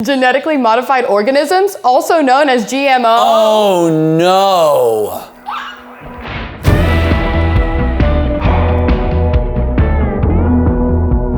Genetically modified organisms, also known as GMO. Oh no.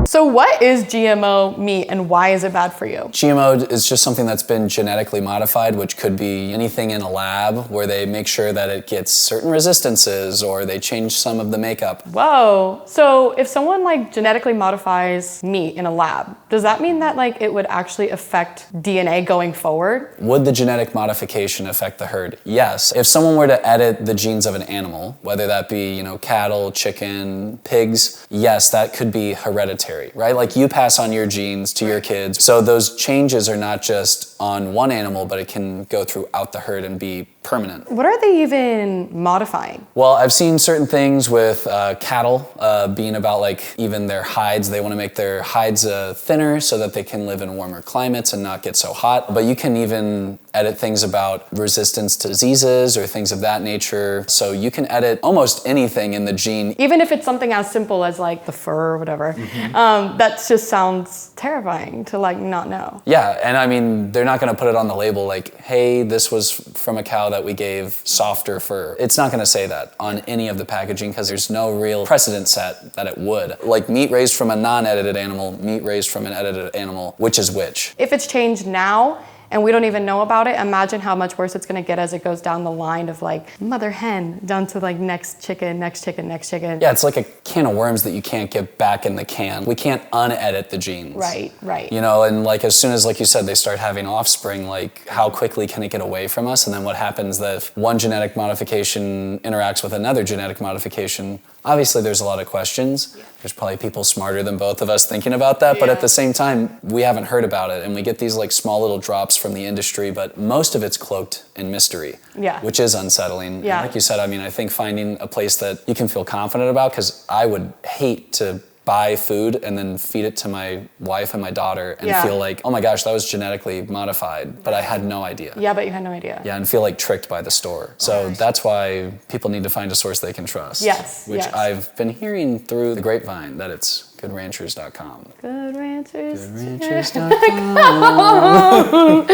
So what is GMO meat and why is it bad for you? GMO is just something that's been genetically modified, which could be anything in a lab where they make sure that it gets certain resistances or they change some of the makeup. Whoa. So if someone like genetically modifies meat in a lab, does that mean that like it would actually affect DNA going forward? Would the genetic modification affect the herd? Yes. If someone were to edit the genes of an animal, whether that be, cattle, chicken, pigs, yes, that could be hereditary. Right? Like you pass on your genes to your kids. So those changes are not just on one animal, but it can go throughout the herd and be permanent. What are they even modifying? Well, I've seen certain things with cattle being about like even their hides. They want to make their hides thinner so that they can live in warmer climates and not get so hot. But you can even edit things about resistance to diseases or things of that nature. So you can edit almost anything in the gene. Even if it's something as simple as like the fur or whatever, that just sounds terrifying to like not know. Yeah, and I mean, they're not gonna put it on the label like, hey, this was from a cow that we gave softer fur. It's not gonna say that on any of the packaging because there's no real precedent set that it would. Like meat raised from a non-edited animal, meat raised from an edited animal, which is which? If it's changed now, and we don't even know about it, imagine how much worse it's gonna get as it goes down the line of like mother hen down to like next chicken, next chicken, next chicken. Yeah, it's like a can of worms that you can't get back in the can. We can't unedit the genes. Right. And like as soon as, like you said, they start having offspring, like how quickly can it get away from us? And then what happens if one genetic modification interacts with another genetic modification? Obviously, there's a lot of questions. Yeah. There's probably people smarter than both of us thinking about that, but at the same time, we haven't heard about it, and we get these like small little drops from the industry, but most of it's cloaked in mystery, which is unsettling. Yeah. And like you said, I mean, I think finding a place that you can feel confident about, because I would hate to buy food and then feed it to my wife and my daughter and feel like, oh my gosh, that was genetically modified, but I had no idea. Yeah, but you had no idea. Yeah, and feel like tricked by the store. So that's why people need to find a source they can trust. Yes. Which I've been hearing through the grapevine that it's goodranchers.com. Goodranchers. Goodranchers.com.